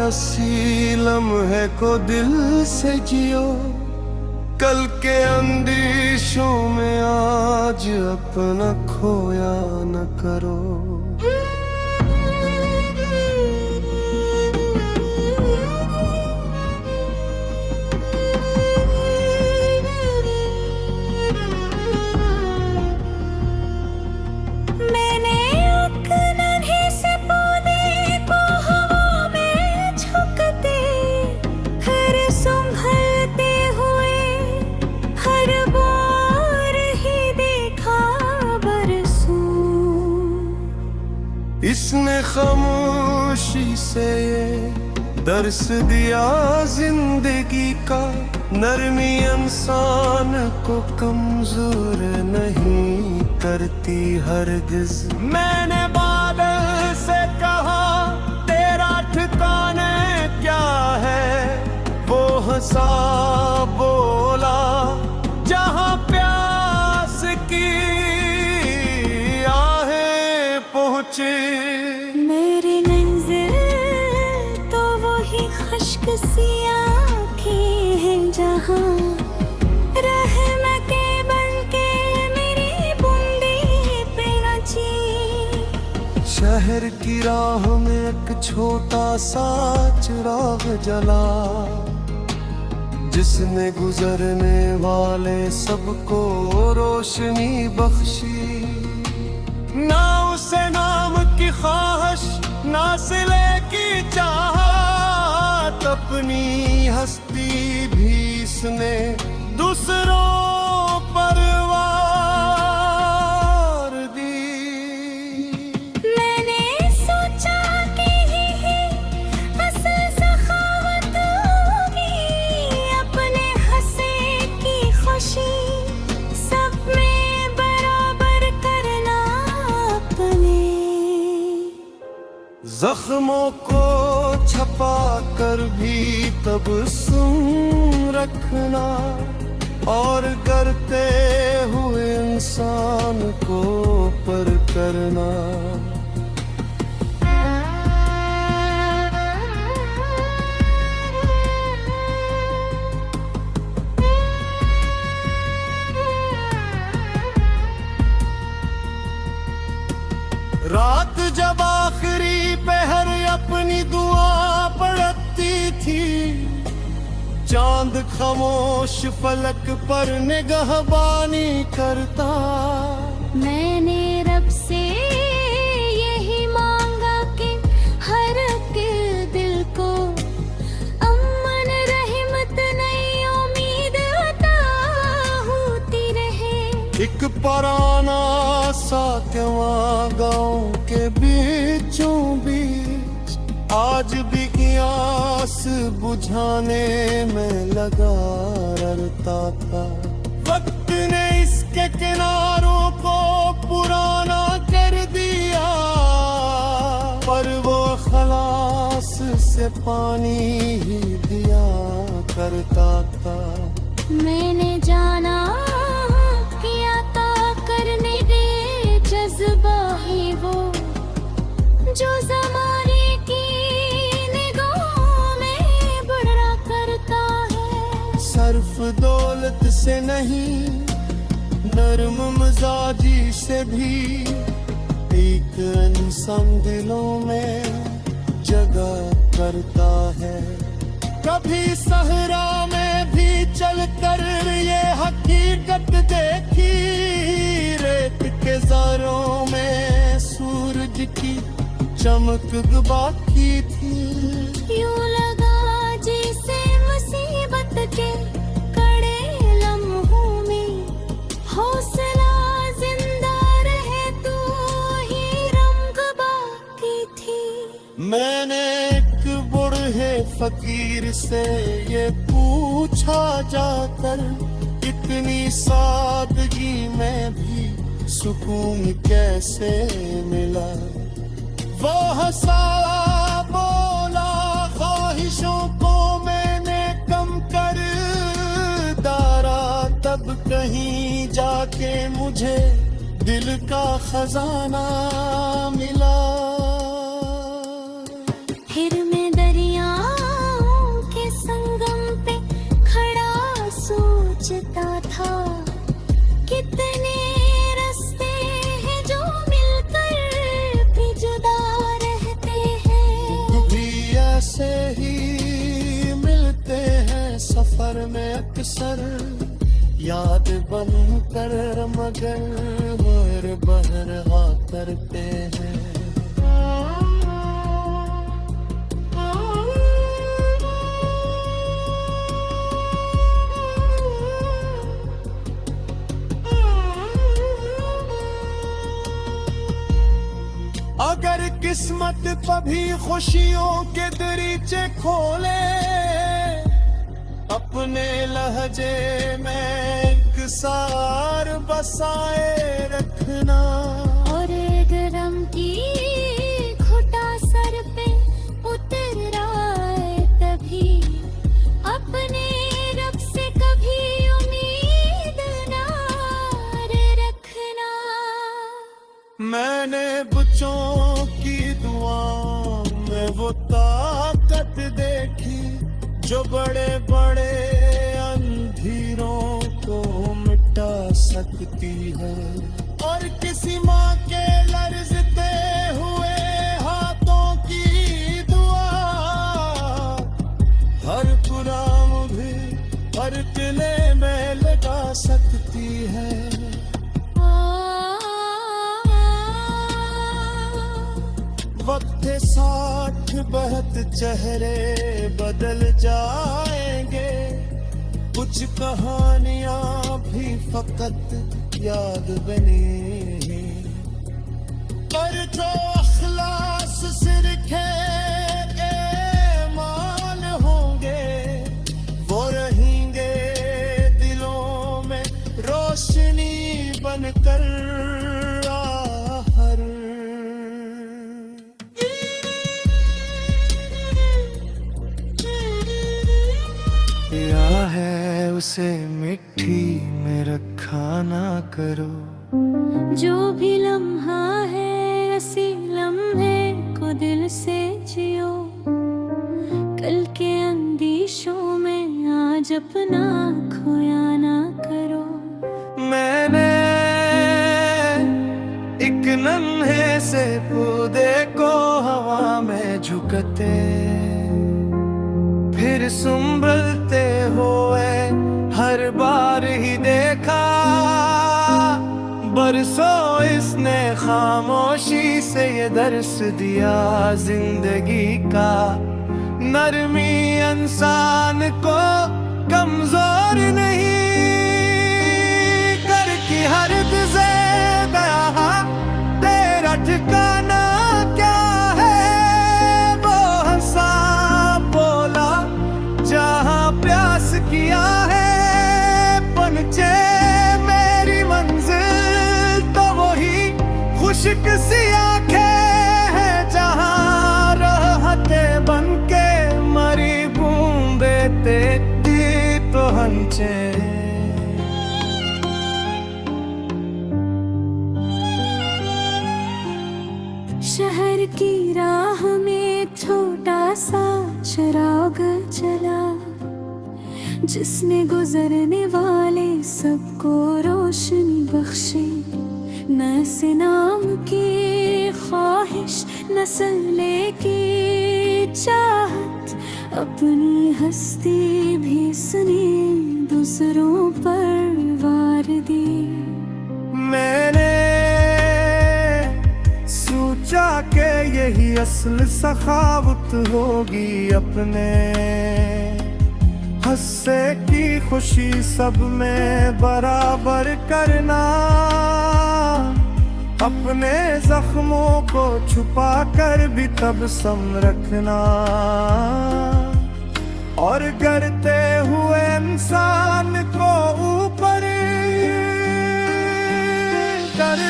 हंसी लम्हे को दिल से जियो, कल के अंदेशों में आज अपना खोया न करो। इसने खामोशी से ये दर्स दिया जिंदगी का, नरमी इंसान को कमजोर नहीं करती हरगिज। मैंने बादल से कहा तेरा ठिकाने क्या है, वो हंसा बोला जहां प्यास की आहें पहुंचे। मेरी मंजिल तो वही खुश्क सी आँखें हैं जहाँ रहमत के बनके मेरी बूंदी पे नची। शहर की राह में एक छोटा सा चिराग जला, जिसने गुजरने वाले सबको रोशनी बख्शी। ना उसे नाम की ख्वाहिश, ना सिले की चाहत, अपनी हस्ती भी इसने दूसरों पर वार दी। मैंने सोचा कि ही असल सखावत होगी, अपने हंसे की खुशी सब में बराबर करना अपने। जख्मों को छपा कर भी तबस्सुम रखना, और करते हुए इंसान को पर करना। रात जब आखिरी पहर अपनी दुआ पढ़ती थी, चांद खामोश फलक पर निगहबानी करता। मैंने रब से यही मांगा कि हर के दिल को अमन रहमत नई उम्मीद अता होती रहे। एक पुराना सा गाँव के बीचों बीच आज भी आस बुझाने में लगा रहता था। वक्त ने इसके किनारों को पुराना कर दिया, पर वो खलास से पानी ही दिया करता था। मैंने जाना किया ता करने दे जज्बा ही वो, जो ज़माने की निगाहों में बड़ा करता है। सर्फ दौलत से नहीं, नर्म मिजाजी से भी एक इंसान दिलों में जगह करता है। कभी सहरा में भी चलकर ये हकीकत देखी, रेत के ज़ारों में सूरज की चमक बाकी थी। यूं लगा जैसे मुसीबत के कड़े लम्हों में हौसला जिंदा रहे, तू ही रंग बाकी थी। मैंने एक बूढ़े फकीर से ये पूछा जाकर, इतनी सादगी में भी सुकून कैसे मिला। वो हंसा बोला ख्वाहिशों को मैंने कम कर डाला, तब कहीं जाके मुझे दिल का खजाना मिला। फिर मैं दरिया सफर में अक्सर याद बन कर मगर मर बहरहा करते हैं। अगर किस्मत कभी खुशियों के दरीचे खोले, अपने लहजे में एक सार बसाए रखना। और गरम की घुटा सर पे उतर आए तभी अपने रब से कभी उम्मीद ना रखना। मैंने बच्चों की दुआ में वो ताकत देखी जो बड़े बड़े अंधेरों को मिटा सकती है। और किसी माँ के लर्जते हुए हाथों की दुआ हर गुलाम भी हर किले में लगा सकती है। वक्त 60 बहत चेहरे बदल जाएंगे, कुछ कहानियां भी फकत याद बनेंगी। पर जो अखलास सिरखे ईमान होंगे वो रहेंगे दिलों में रोशनी बनकर। या है उसे मिट्टी में रखा ना करो। जो भी लम्हा है ऐसी लम्हे को दिल से जियो। कल के अंदेशों में आज अपना खोया ना करो। मैंने एक नन्हे से पौधे को हवा में झुकते फिर संभलते हुए हर बार ही देखा। बरसों इसने खामोशी से ये दर्स दिया जिंदगी का। नरमी इंसान को कमजोर नहीं करके हर दिजे गया। तेरा ठिकाना क्या है वो हंसा बोला। जहाँ प्यास किया है पनचे मेरी मंजिल तो वही खुशक सी आंखें हैं। जहाँ राहते बनके मरी बूंदे तेरी तो हंचे। शहर की राह में छोटा सा चिराग जला जिसने गुजरने वाले सबको रोशनी बख्शी। न से नाम की ख्वाहिश न सले की चाहत, अपनी हस्ती भी इसने दूसरों पर वार दी। मैंने सोचा के यही असल सखावत होगी। अपने हंसे की खुशी सब में बराबर करना। अपने जख्मों को छुपा कर भी तबस्सुम रखना। और गिरते हुए इंसान को ऊपर कर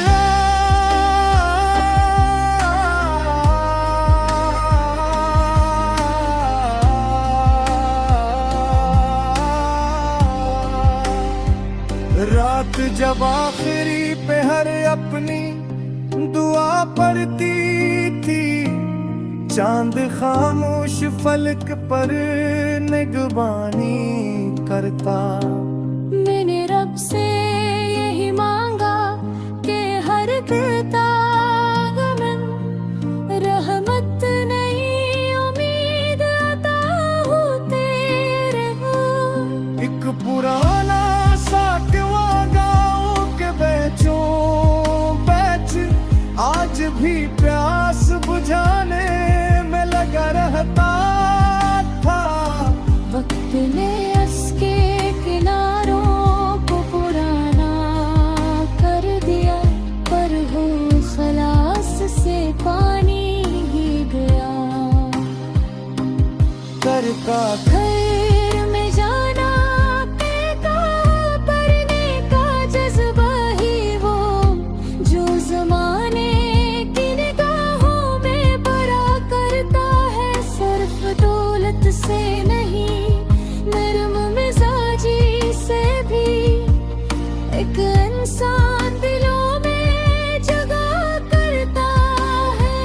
रात जब आखिरी पे हर अपनी दुआ पड़ती थी। चांद खामोश फलक पर निगरानी करता। मैंने रब से यही मांगा कि हर किताब में रहमत नहीं उम्मीद अता हो तेरे हो। घर का घर में जाना का परने का जज्बा ही वो जो जमाने की निगाहों में बड़ा करता है। सिर्फ दौलत से नहीं, नरम मिजाजी से भी एक इंसान दिलों में जगह करता है।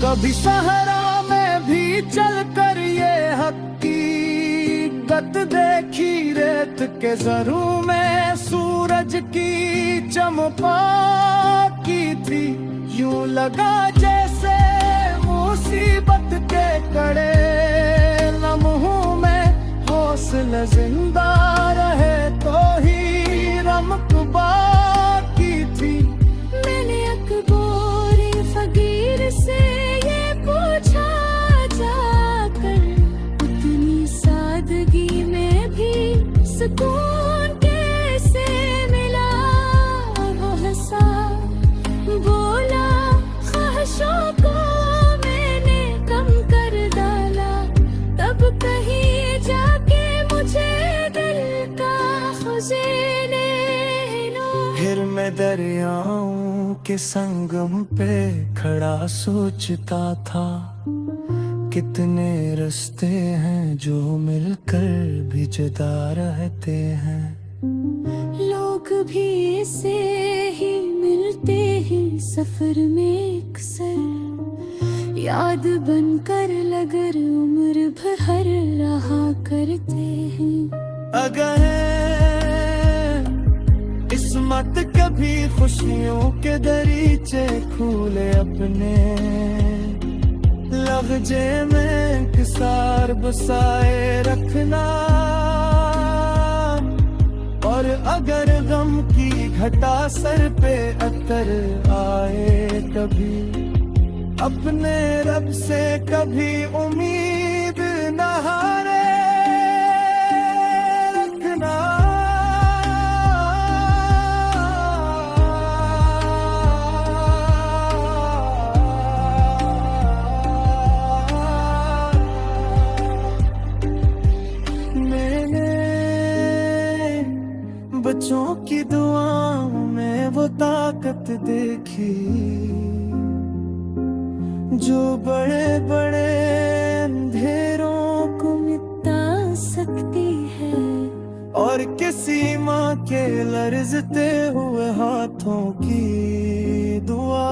कभी सहरा में भी चल कर ये हकीकत देखी, रेत के जरू में सूरज की चमका की थी। यूं लगा जैसे मुसीबत के कड़े लम्हों में हौसला जिंदा रहे तो ही रमक बाकी थी। मैंने अकबोरी फकीर से ये पूछा जाकर, उतनी सादगी में भी सुकून कैसे मिला। वो हंसा बोला, ख्वाहिशों को मैंने कम कर डाला, तब कहीं जाके मुझे दिल का खुज़ीने फिर मैं दरियाओं के संगम पे खड़ा सोचता था, कितने रास्ते हैं जो मिलकर भी जुदा रहते हैं। लोग भी ऐसे ही मिलते हैं सफर में अक्सर, याद बनकर लगर उम्र भर रहा करते हैं। अगर किस्मत कभी खुशियों के दरीचे खोले अपने लहजे में इंकिसार बसाए रखना, और अगर गम की घटा सर पे अतर आए कभी, अपने रब से कभी उम्मीद न हारे रखना। बच्चों की दुआओं में वो ताकत देखी जो बड़े बड़े अंधेरों को मिटा सकती है, और किसी माँ के लरजते हुए हाथों की दुआ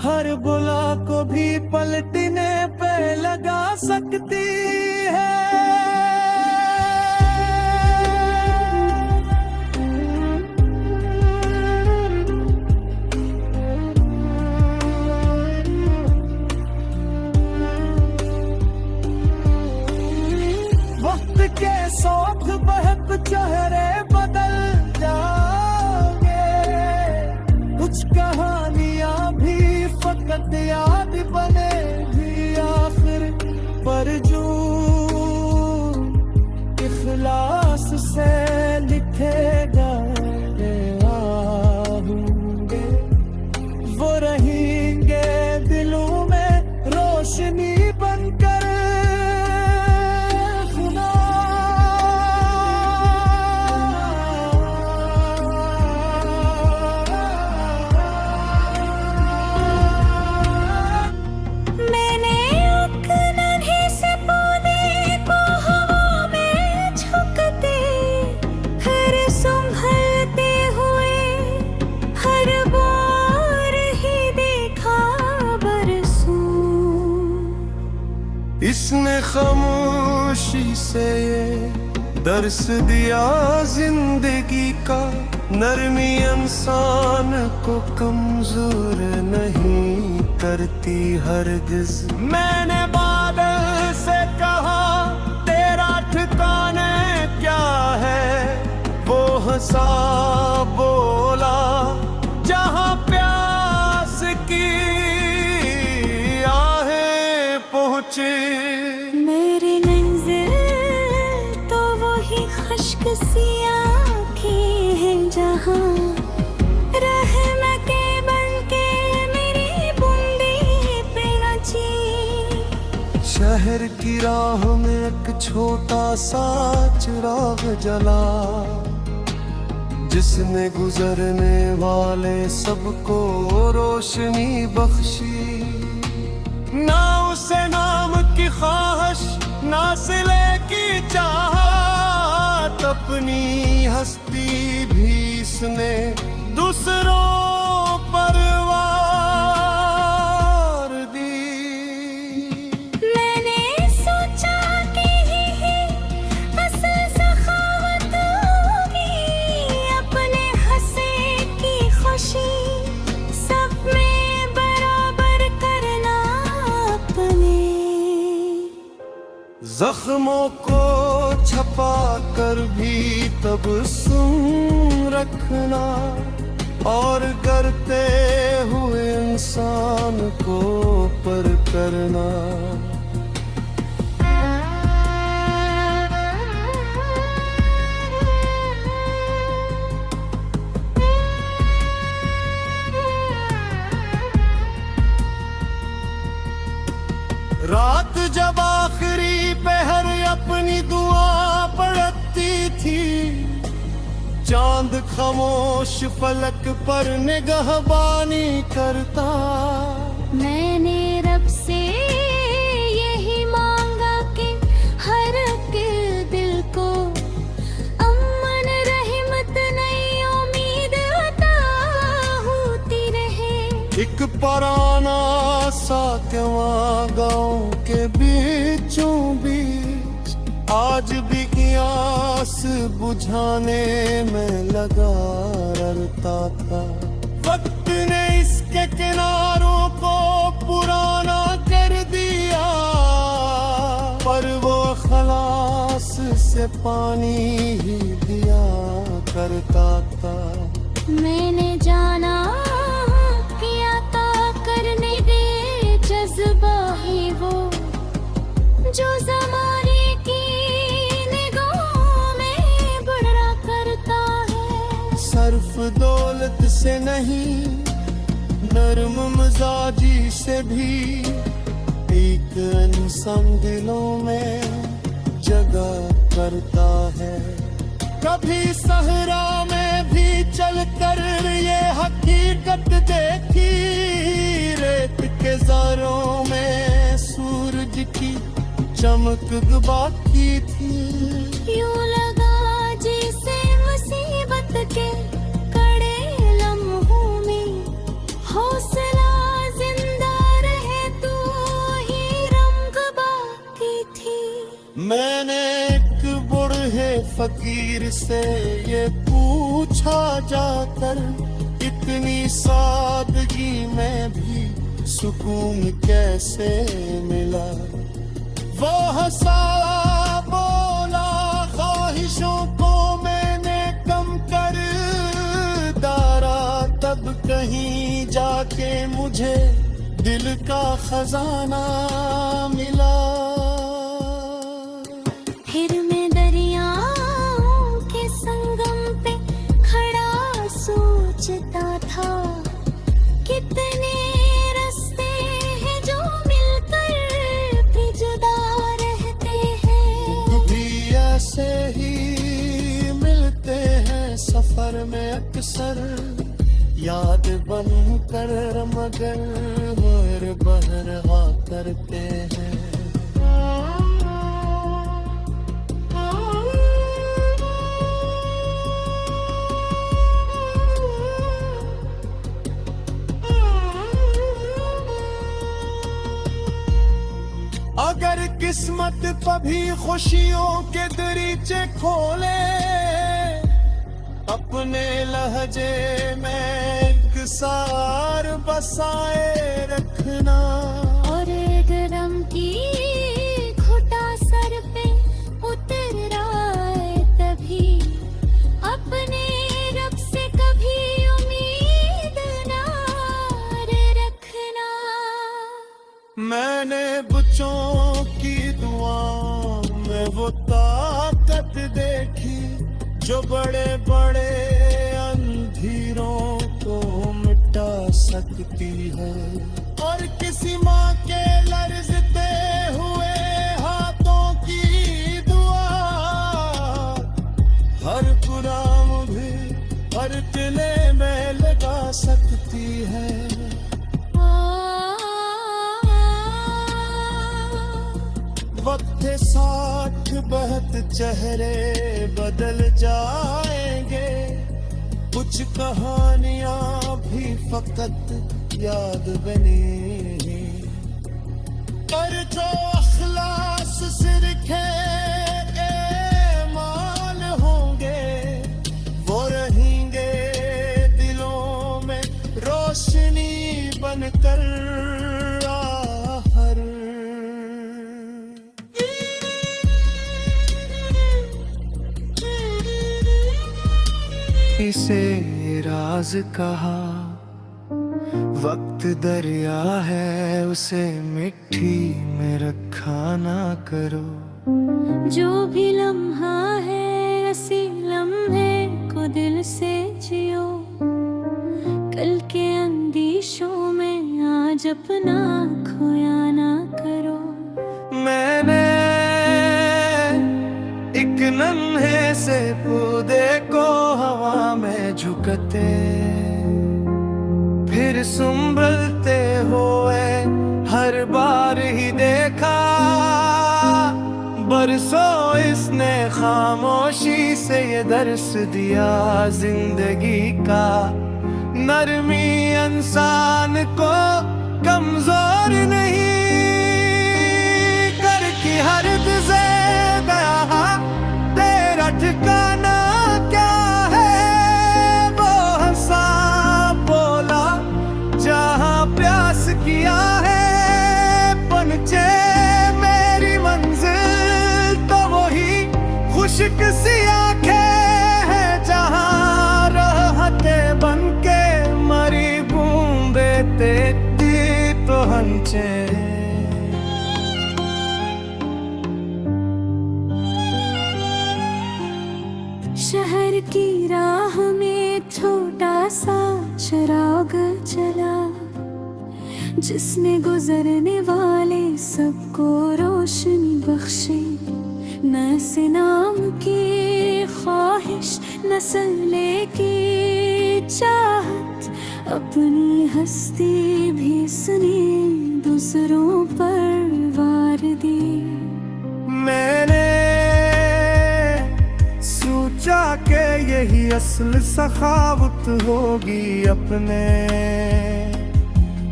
हर बुला को भी पलटने पे लगा सकती है। के साथ बहक चेहरे बदल जाएंगे, कुछ कहानियां भी फकत याद बनेगी आखिर, पर जो इखलास से लिखे गए होंगे वो रहेंगे दिलों में रोशनी बनकर। इसने खामोशी से ये दर्स दिया जिंदगी का, नरमी इंसान को कमजोर नहीं करती हरगिज। मैंने बादल से कहा तेरा ठिकाने क्या है, वो हंसा बोला जहां प्यास की आहें पहुंचे। मेरी मंजिल तो वही खुश्क सी आँखें हैं जहाँ रहम के बनके मेरी बूंदी पे नची। शहर शहर की राह में एक छोटा सा चिराग जला, जिसने गुजरने वाले सबको रोशनी बख्शी। ना उसे नाम की ख्वाहिश, ना सिले की चाहत, अपनी हस्ती भी इसने दूसरों पर वार दी। मैंने सोचा कि ही असल सखावत होगी, अपने हंसे की खुशी सब में बराबर करना अपने। जख्मों को छपा कर भी तबस्सुम रखना, और करते हुए इंसान को पर करना। रात जब आखिरी पहर अपनी दुआ पढ़ती थी, चांद खामोश फलक पर निगहबानी करता। मैंने रब से यही मांगा कि हर के दिल को अमन रहमत नई उम्मीद अता होती रहे। एक पुराना सा गाँव के बीचों बीच आज भी आस बुझाने में लगा रहता था। वक्त ने इसके किनारों को पुराना कर दिया, पर वो खलास से पानी ही दिया करता था। मैंने जाना कि अता करने दे जज्बा ही वो जो ज़माने की निगाहों में बढ़ा करता है। सर्फ दौलत से नहीं, नर्म मिजाजी से भी एक इंसान दिलों में जगह करता है। कभी सहरा में भी चलकर ये हकीकत देखी, रेत के ज़ारों में सूरज की चमक बाकी थी। यूं लगा जैसे मुसीबत के कड़े लम्हों में हौसला जिंदा रहे, तो ही रंग बाकी थी। मैंने एक बूढ़े फकीर से ये पूछा जाकर, इतनी सादगी में भी सुकून कैसे मिला। वो हंसा बोला, ख्वाहिशों को मैंने कम कर डाला, तब कहीं जाके मुझे दिल का खजाना मिला। फिर मैं दरियाओं के संगम पे खड़ा सोचता था, कितने रास्ते हैं जो मिलकर भी जुदा रहते हैं। भी ऐसे ही मिलते हैं सफर में अक्सर, याद बन कर मगर बहरहा करते हैं। अगर किस्मत कभी खुशियों के दरीचे खोले, अपने लहजे में एक सार बसाए रखना। और गरम की घुटा सर पे उतर आए तभी, अपने रब से कभी उम्मीद ना रखना। मैंने बच्चों की दुआओं में वो ताकत देखी, जो बड़े बड़े अंधेरों को मिटा सकती है। और किसी माँ के लरजते हुए वक्त साथ बहत चेहरे बदल जाएंगे, कुछ कहानियां भी फकत याद बनेंगी, पर जो अखलास सिरखे ईमान होंगे वो रहेंगे दिलों में रोशनी बनकर आहर। इसे राज कहा, वक्त दरिया है उसे मिट्टी में रखा ना करो। जो भी लम्हा है ऐसे लम्हे को दिल से जियो, कल के अंदेशों में आज अपना खोया ना करो। मैंने एक नन्हे से पौधे को हवा में झुकते फिर संभलते हुए हर बार ही देखा, बरसों इसने खामोशी से ये दर्स दिया जिंदगी का। नरमी इंसान को कमजोर नहीं करके हर दिजे गया, तेरा ठिकाना क्या है वो हंसा बोला, जहाँ प्यास किया है पनचे मेरी मंजिल, तो वही खुशक सी आंखें हैं जहाँ रहते बनके मरी बूंदे तेरी तो हंचे। शहर की राह में छोटा सा चिराग जला, जिसने गुजरने वाले सबको रोशनी बख्शी। न से नाम की ख्वाहिश न सल्ले की चाहत, अपनी हस्ती भी इसने दूसरों पर वार दी। मैंने सोचा के यही असल सखावत होगी, अपने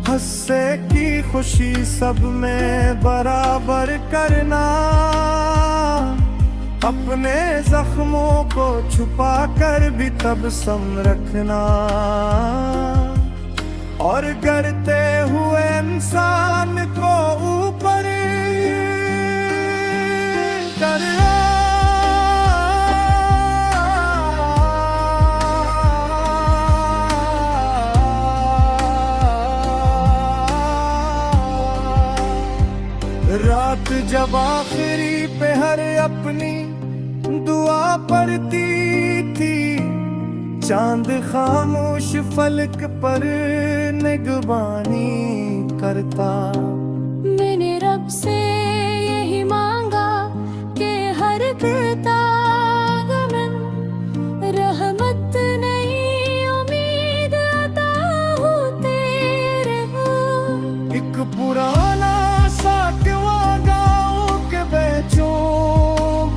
हंसे की खुशी सब में बराबर करना, अपने जख्मों को छुपा कर भी तब सम रखना, और करते हुए इंसान को ऊपर करना। रात जब आखिरी पे हर अपनी दुआ पड़ती थी, चांद खामोश फलक पर निगरानी करता। मैंने रब से यही मांगा कि हर किताबन रहमत नहीं उम्मीद अता होते रहो। एक पुराना साटवा गाँव के बेचो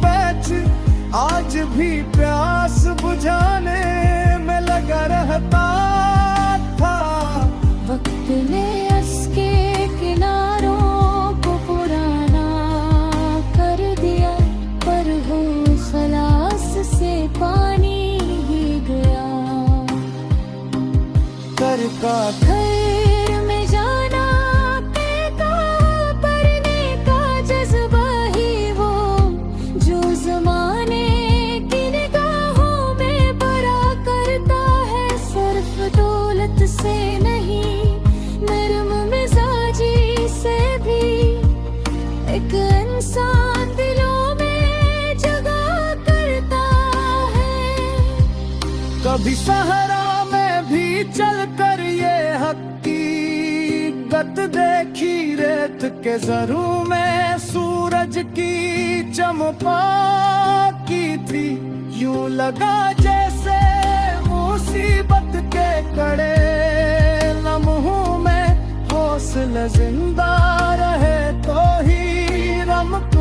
बेच आज भी प्यास बुझाने में लगा रहता था। वक्त ने उसके किनारों को पुराना कर दिया, पर हो खलास से पानी ही गया। कर का घर में जाना कहता पढ़ने का जज्बा ही वो, जो जमाने की निगाहों में बड़ा करता है। सिर्फ दौलत से नहीं, नरम मिजाजी से भी एक इंसान दिलों में जगह करता है। कभी सहारा में भी चल कर ये हकीकत देखी, रेत के जरू में सूरज की चमका की थी। यूं लगा जैसे मुसीबत के कड़े लम्हों में हौसला जिंदा रहे तो ही रमक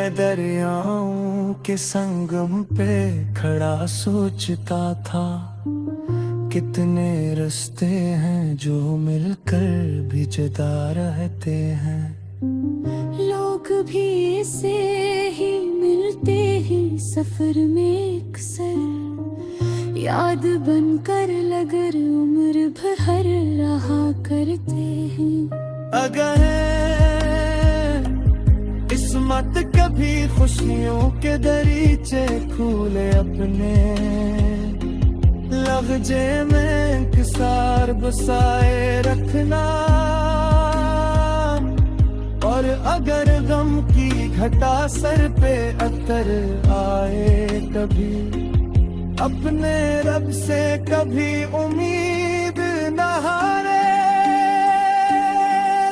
मैं दरियाओं के संगम पे खड़ा सोचता था, कितने रास्ते हैं जो मिलकर भी जुदा रहते हैं। लोग भी ऐसे ही मिलते ही सफर में अक्सर, याद बनकर लगर उम्र भर रहा करते हैं। अगर किस्मत कभी खुशियों के दरीचे खोले अपने, लफ्जे में इंकिसार बसाए रखना। और अगर गम की घटा सर पे अतर आए कभी, अपने रब से कभी उम्मीद न हारे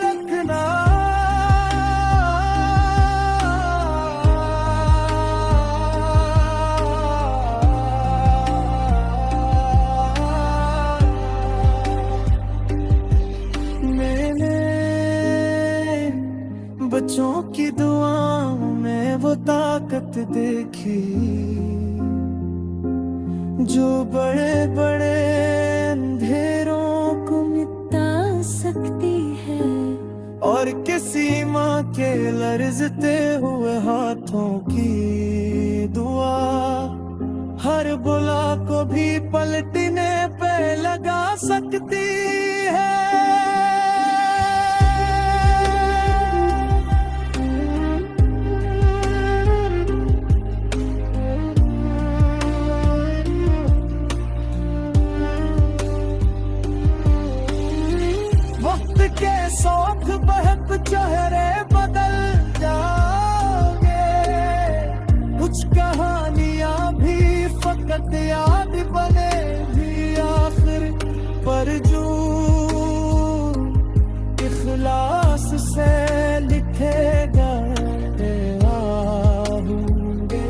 रखना। बच्चों की दुआओं में वो ताकत देखी, जो बड़े बड़े अंधेरों को मिटा सकती है। और किसी माँ के लरजते हुए हाथों की दुआ, हर बुला को भी पलटने पे लगा सकती है। के साथ बहक चेहरे बदल जाओगे, कुछ कहानियां भी फकत याद बनेगी आखिर पर, जो इखलास से लिखे गए होंगे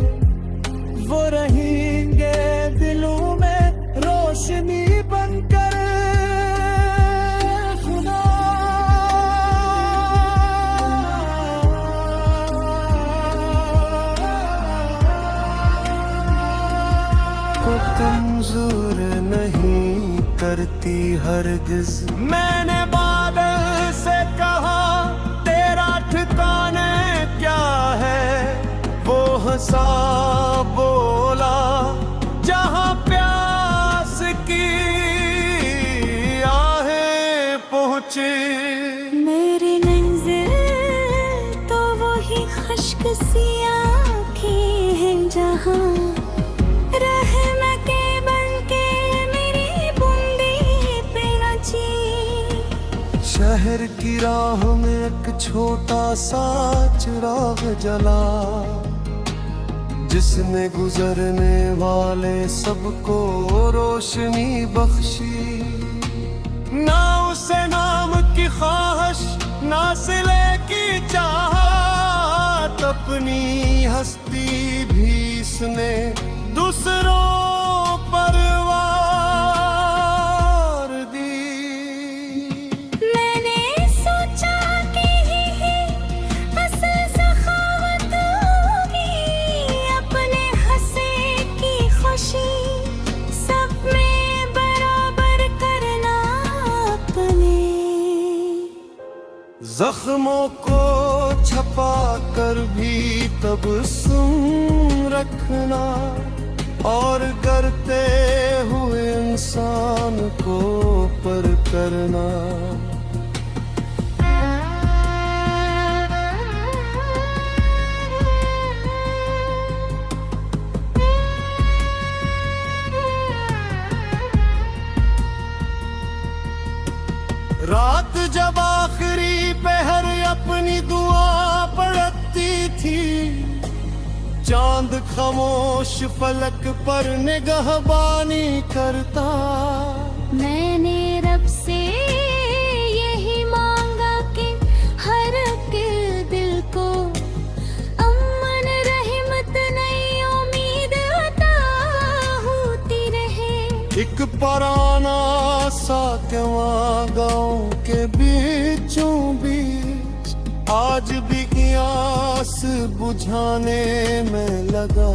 वो रहेंगे दिलों में रोशनी बनकर। कमजोर नहीं करती हरगिज, मैंने बादल से कहा तेरा ठिकाने क्या है। वो हंसा बोला जहां प्यास की आहें पहुंचे। मेरी मंजिल तो वही खुश्क सी आँखें हैं जहां शहर की राह में एक छोटा सा चिराग जला, जिसने गुजरने वाले सबको रोशनी बख्शी। ना उसे नाम की ख्वाहिश, ना सिले की चाहत, अपनी हस्ती भी इसने दूसरों पर जख्मों को छपा कर भी तबस्सुम रखना, और करते हुए इंसान को पर करना। रात जब आखिरी पहर अपनी दुआ पढ़ती थी, चांद खामोश फलक पर निगहबानी करता। मैंने रब से यही मांगा कि हर दिल को अमन रहमत नई उम्मीद अता होती रहे। एक पराना सा केवां गाँव के बीचों बीच आज भी आस बुझाने में लगा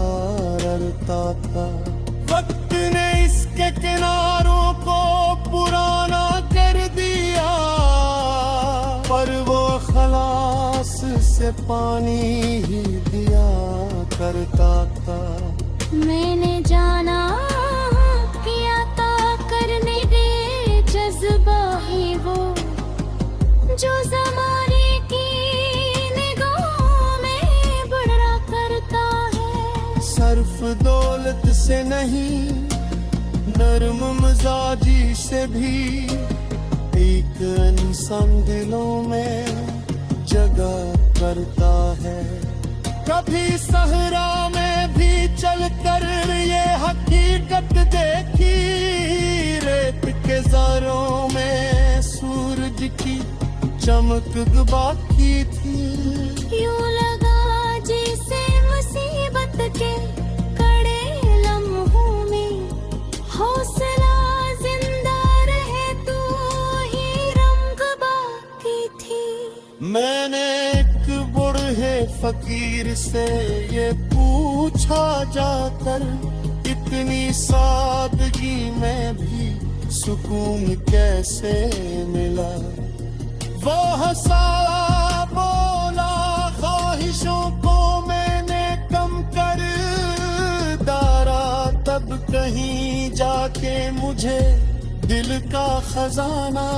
रड़ता था। वक्त ने इसके किनारों को पुराना कर दिया, पर वो खलास से पानी ही दिया करता था। मैंने जाना किया था करने दे जज्बा ही वो, जो ज़माने की निगाहों में बड़ा करता है। सर्फ दौलत से नहीं, नर्म मिजाजी से भी एक इंसान दिलों में जगह करता है। कभी सहरा में भी चलकर ये हकीकत देखी, रेत के ज़ारों में सूरज की चमक बाकी थी। यूं लगा जैसे मुसीबत के कड़े लम्हों में हौसला जिंदा रहे, तू ही रंग बाकी थी। मैंने एक बूढ़े फकीर से ये पूछा जाकर, इतनी सादगी में भी सुकून कैसे मिला। वो हंसा बोला, ख्वाहिशों को मैंने कम कर डाला, तब कहीं जाके मुझे दिल का खजाना